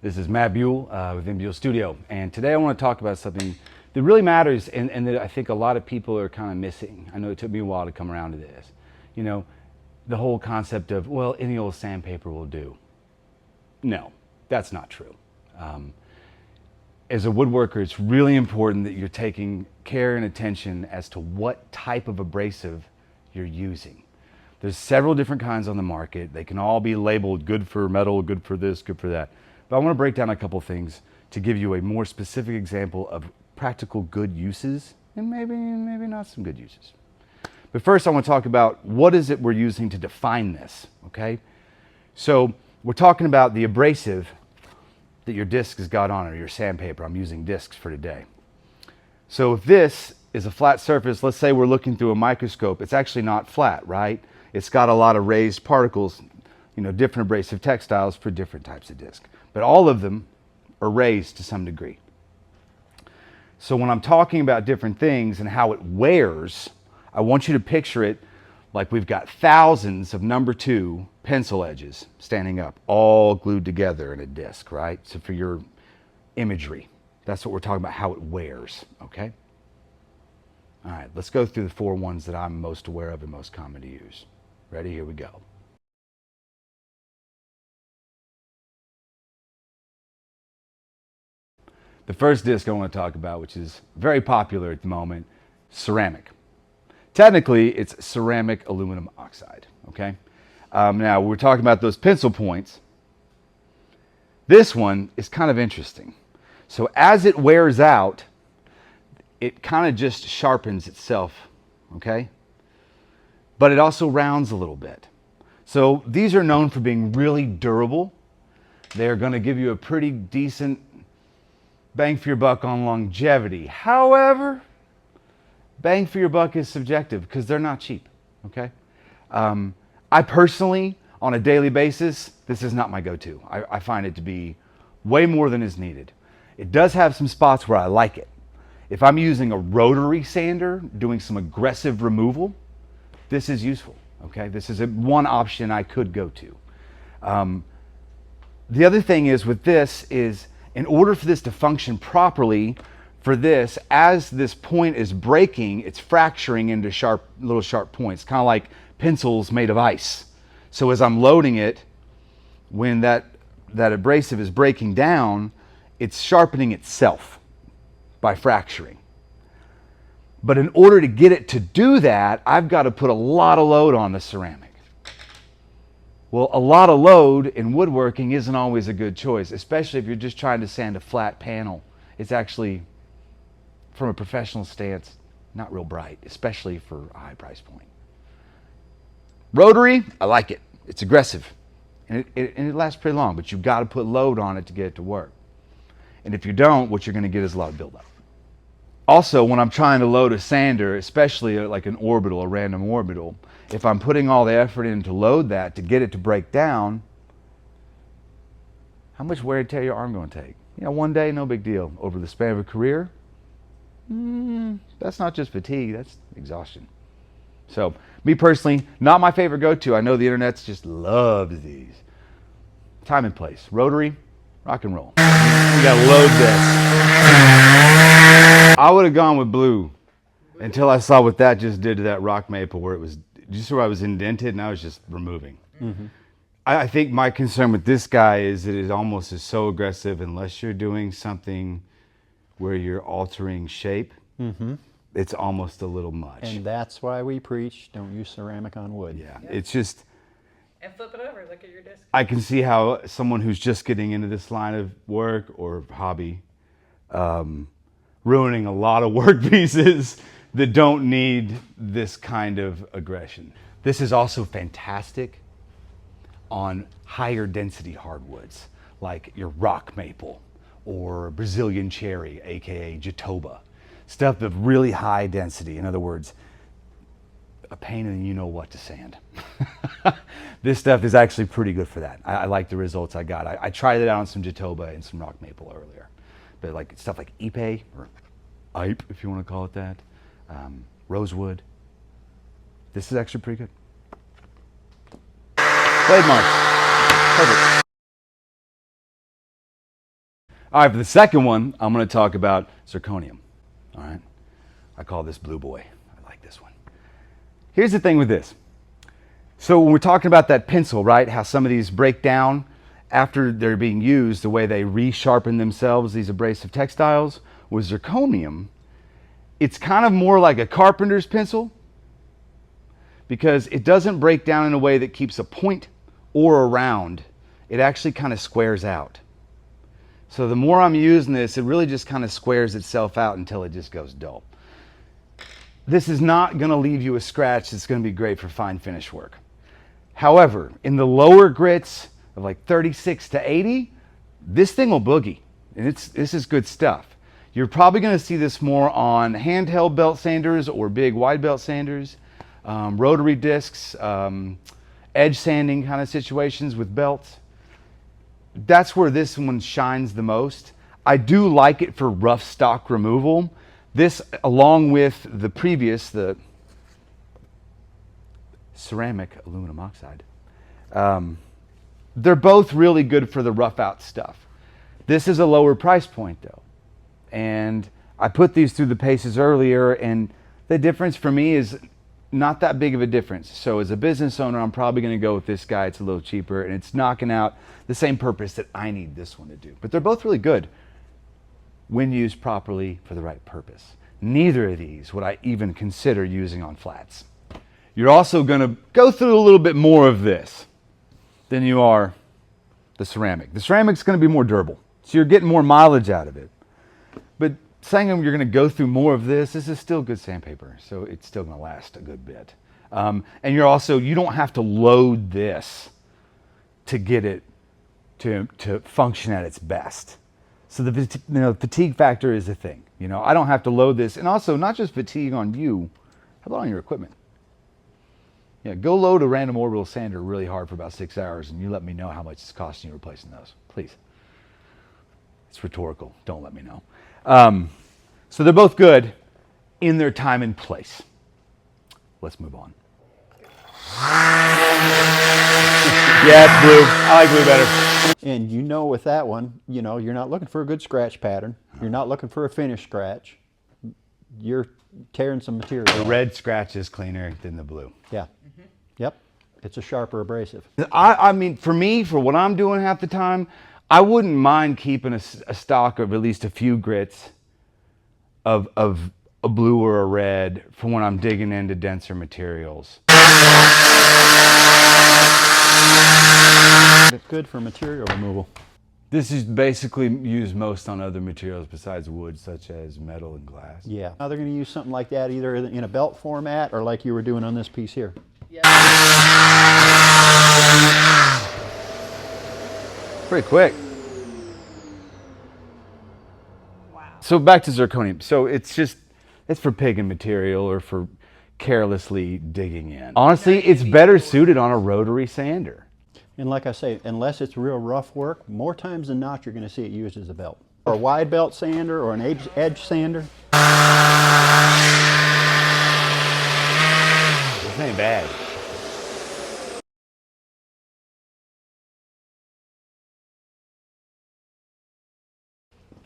This is Matt Buell with mbuellstudio, and today I want to talk about something that really matters and that I think a lot of people are kind of missing. I know it took me a while to come around to this. You know, the whole concept of, well, any old sandpaper will do. No, that's not true. As a woodworker, it's really important that you're taking care and attention as to what type of abrasive you're using. There's several different kinds on the market. They can all be labeled good for metal, good for this, good for that. But I want to break down a couple things to give you a more specific example of practical good uses and maybe not some good uses. But first I want to talk about what is it we're using to define this, okay? So we're talking about the abrasive that your disc has got on it, or your sandpaper. I'm using discs for today. So if this is a flat surface, let's say we're looking through a microscope, it's actually not flat, right? It's got a lot of raised particles, you know, different abrasive textiles for different types of disc. But all of them are raised to some degree. So when I'm talking about different things and how it wears, I want you to picture it like we've got thousands of number 2 pencil edges standing up, all glued together in a disc, right? So for your imagery, that's what we're talking about, how it wears, okay? All right, let's go through the 4 ones that I'm most aware of and most common to use. Ready? Here we go. The first disc I want to talk about, which is very popular at the moment, ceramic. Technically, it's ceramic aluminum oxide, okay? Now, we're talking about those pencil points. This one is kind of interesting. So as it wears out, it kind of just sharpens itself, okay? But it also rounds a little bit. So these are known for being really durable. They're going to give you a pretty decent bang for your buck on longevity. However, bang for your buck is subjective because they're not cheap, okay? I personally, on a daily basis, this is not my go-to. I find it to be way more than is needed. It does have some spots where I like it. If I'm using a rotary sander, doing some aggressive removal, this is useful, okay? This is one option I could go to. The other thing is with this is, in order for this to function properly, for this, as this point is breaking, it's fracturing into little sharp points, kind of like pencils made of ice. So as I'm loading it, when that abrasive is breaking down, it's sharpening itself by fracturing. But in order to get it to do that, I've got to put a lot of load on the ceramic. Well, a lot of load in woodworking isn't always a good choice, especially if you're just trying to sand a flat panel. It's actually, from a professional stance, not real bright, especially for a high price point. Rotary, I like it. It's aggressive. And it lasts pretty long, but you've got to put load on it to get it to work. And if you don't, what you're going to get is a lot of buildup. Also, when I'm trying to load a sander, especially like an orbital, a random orbital, if I'm putting all the effort in to load that, to get it to break down, how much wear and tear your arm going to take? You know, one day, no big deal. Over the span of a career, that's not just fatigue, that's exhaustion. So, me personally, not my favorite go-to. I know the internet's just loves these. Time and place. Rotary, rock and roll. We gotta load this. I would have gone with blue until I saw what that just did to that rock maple, where it was just where I was indented and I was just removing. Mm-hmm. I think my concern with this guy is that it almost is so aggressive unless you're doing something where you're altering shape. Mm-hmm. It's almost a little much. And that's why we preach, don't use ceramic on wood. Yeah, it's just... And flip it over, look at your disc. I can see how someone who's just getting into this line of work or hobby, ruining a lot of work pieces that don't need this kind of aggression. This is also fantastic on higher density hardwoods, like your rock maple or Brazilian cherry, AKA Jatoba. Stuff of really high density. In other words, a pain in the you-know-what to sand. This stuff is actually pretty good for that. I like the results I got. I tried it out on some Jatoba and some rock maple earlier. But like stuff like Ipe, or Ipe, if you want to call it that, rosewood, this is actually pretty good. Blade marks. Perfect. All right, for the second one, I'm going to talk about zirconium. All right, I call this blue boy. I like this one. Here's the thing with this. So when we're talking about that pencil, right, how some of these break down after they're being used, the way they resharpen themselves, these abrasive textiles, with zirconium, it's kind of more like a carpenter's pencil because it doesn't break down in a way that keeps a point or a round. It actually kind of squares out. So the more I'm using this, it really just kind of squares itself out until it just goes dull. This is not going to leave you a scratch that's going to be great for fine finish work. However, in the lower grits of like 36 to 80, this thing will boogie. And this is good stuff. You're probably going to see this more on handheld belt sanders or big wide belt sanders, rotary discs, edge sanding kind of situations with belts. That's where this one shines the most. I do like it for rough stock removal. This, along with the previous, the ceramic aluminum oxide, they're both really good for the rough out stuff. This is a lower price point though. And I put these through the paces earlier, and the difference for me is not that big of a difference. So as a business owner, I'm probably going to go with this guy. It's a little cheaper and it's knocking out the same purpose that I need this one to do. But they're both really good when used properly for the right purpose. Neither of these would I even consider using on flats. You're also going to go through a little bit more of this than you are the ceramic. The ceramic's going to be more durable, so you're getting more mileage out of it. But saying you're going to go through more of this is still good sandpaper, so it's still going to last a good bit. And you don't have to load this to get it to function at its best. So the fatigue factor is a thing. I don't have to load this, and also not just fatigue on you, how about on your equipment? Yeah, go load a random orbital sander really hard for about 6 hours, and you let me know how much it's costing you replacing those, please. It's rhetorical. Don't let me know. So they're both good in their time and place. Let's move on. Yeah, it's blue. I like blue better. And with that one, you're not looking for a good scratch pattern. You're not looking for a finish scratch. You're tearing some material. The red scratch is cleaner than the blue. Yeah. Yep. It's a sharper abrasive. I mean, for me, for what I'm doing half the time, I wouldn't mind keeping a stock of at least a few grits of a blue or a red for when I'm digging into denser materials. It's good for material removal. This is basically used most on other materials besides wood, such as metal and glass. Yeah. Now they're going to use something like that either in a belt format or like you were doing on this piece here. Yeah. Pretty quick. Wow. So back to zirconium. So it's for pigging material or for carelessly digging in. Honestly, it's better suited on a rotary sander. And like I say, unless it's real rough work, more times than not you're going to see it used as a belt. Or a wide belt sander or an edge sander. This ain't bad.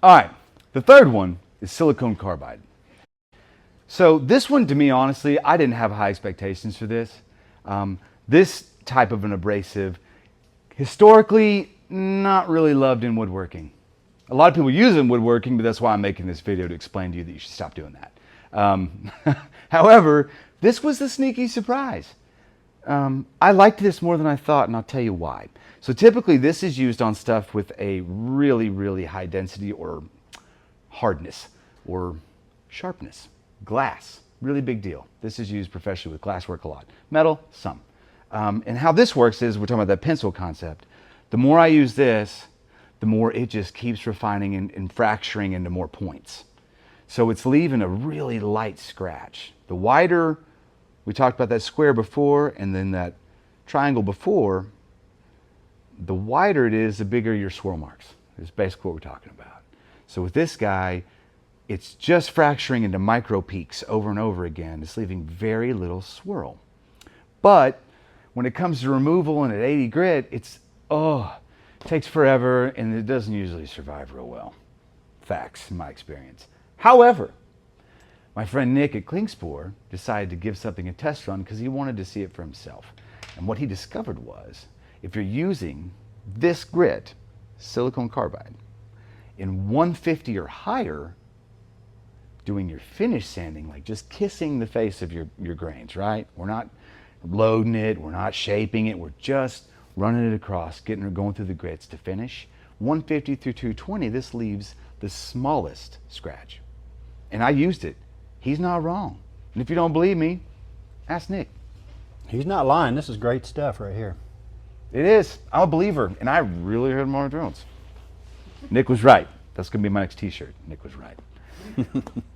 All right, the third one is silicone carbide. So this one, to me, honestly, I didn't have high expectations for this. This type of an abrasive, historically, not really loved in woodworking. A lot of people use it in woodworking, but that's why I'm making this video to explain to you that you should stop doing that. However, this was the sneaky surprise. I liked this more than I thought, and I'll tell you why. So typically this is used on stuff with a really, really high density or hardness or sharpness. Glass, really big deal. This is used professionally with glass work a lot. Metal, some. And how this works is, we're talking about that pencil concept. The more I use this, the more it just keeps refining and fracturing into more points. So it's leaving a really light scratch. The wider, we talked about that square before, and then that triangle before, the wider it is, the bigger your swirl marks. Is basically what we're talking about. So with this guy, it's just fracturing into micro peaks over and over again. It's leaving very little swirl. But when it comes to removal and at 80 grit, it takes forever and it doesn't usually survive real well. facts in my experience. However, my friend Nick at Klingspor decided to give something a test run because he wanted to see it for himself. And what he discovered was, if you're using this grit, silicone carbide, in 150 or higher, doing your finish sanding, like just kissing the face of your grains, right? We're not loading it, we're not shaping it, we're just running it across, going through the grits to finish. 150 through 220, this leaves the smallest scratch. And I used it. He's not wrong. And if you don't believe me, ask Nick. He's not lying. This is great stuff right here. It is. I'm a believer, and I really heard more drones. Nick was right. That's going to be my next t-shirt. Nick was right.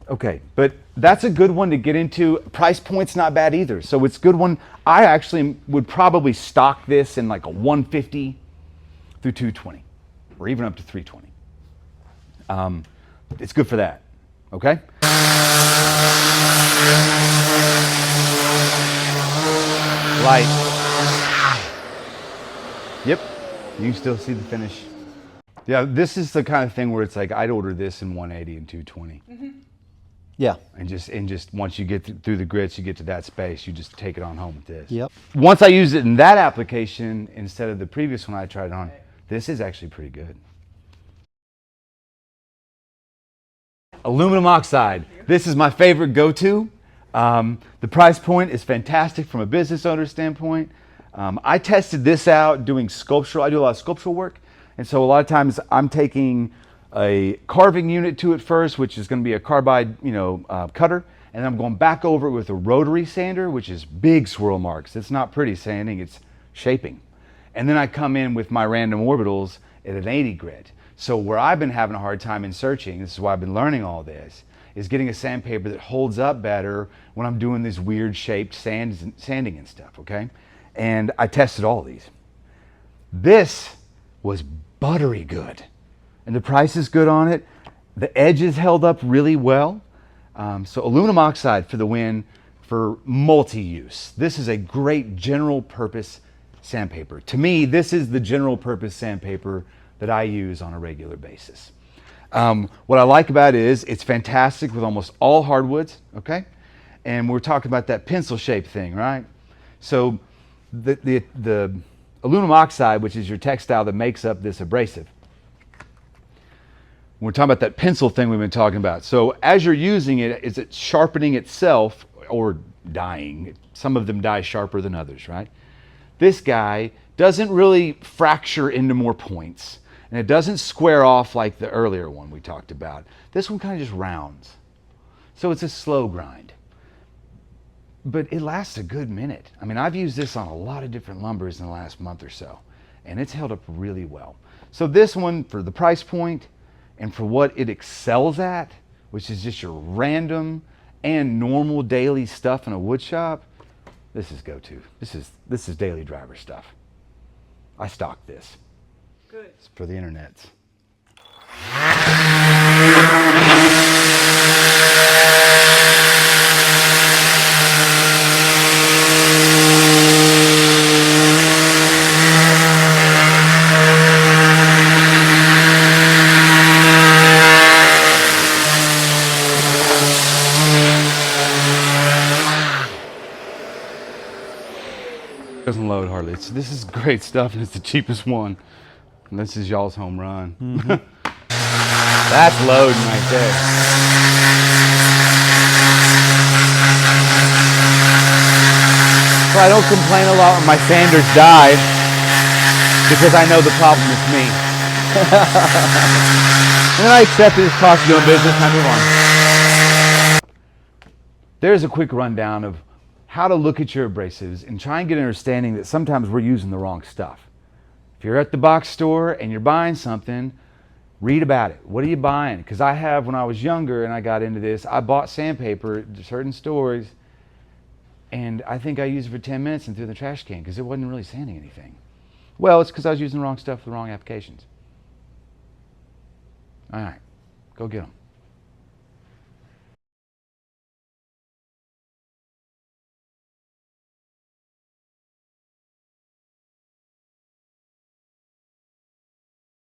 Okay, but that's a good one to get into. Price point's not bad either, so it's a good one. I actually would probably stock this in like a 150 through 220, or even up to 320. It's good for that, okay? Light. Yep, you can still see the finish. Yeah, this is the kind of thing where it's like I'd order this in 180 and 220. Mm-hmm. Yeah. And just once you get through the grits, you get to that space, you just take it on home with this. Yep. Once I use it in that application instead of the previous one I tried on, this is actually pretty good. Aluminum oxide. This is my favorite go-to. The price point is fantastic from a business owner standpoint. I tested this out doing sculptural. I do a lot of sculptural work. And so a lot of times I'm taking a carving unit to it first, which is going to be a carbide, cutter. And I'm going back over it with a rotary sander, which is big swirl marks. It's not pretty sanding, it's shaping. And then I come in with my random orbitals at an 80 grit. So where I've been having a hard time in searching, this is why I've been learning all this, is getting a sandpaper that holds up better when I'm doing these weird shaped sanding and stuff, okay? And I tested all these. This was buttery good. And the price is good on it. The edges held up really well. So aluminum oxide for the win for multi-use. This is a great general purpose sandpaper. To me, this is the general purpose sandpaper that I use on a regular basis. What I like about it is it's fantastic with almost all hardwoods, okay? And we're talking about that pencil shape thing, right? So the aluminum oxide, which is your textile that makes up this abrasive, we're talking about that pencil thing we've been talking about. So as you're using it, is it sharpening itself or dyeing? Some of them dye sharper than others, right? This guy doesn't really fracture into more points, and it doesn't square off like the earlier one we talked about. This one kind of just rounds. So it's a slow grind. But it lasts a good minute. I mean, I've used this on a lot of different lumbers in the last month or so, and it's held up really well. So this one, for the price point and for what it excels at, which is just your random and normal daily stuff in a wood shop, this is go-to. This is daily driver stuff. I stock this. Good. It's for the internets. Doesn't load hardly. This is great stuff, and it's the cheapest one. And this is y'all's home run. Mm-hmm. That's loading right there. So I don't complain a lot when my sanders die because I know the problem is me. And then I accept it as cost of doing business and I move on. There's a quick rundown of how to look at your abrasives and try and get an understanding that sometimes we're using the wrong stuff. If you're at the box store and you're buying something, read about it. What are you buying? Because I have, when I was younger and I got into this, I bought sandpaper at certain stores and I think I used it for 10 minutes and threw it in the trash can because it wasn't really sanding anything. Well, it's because I was using the wrong stuff for the wrong applications. All right, go get them.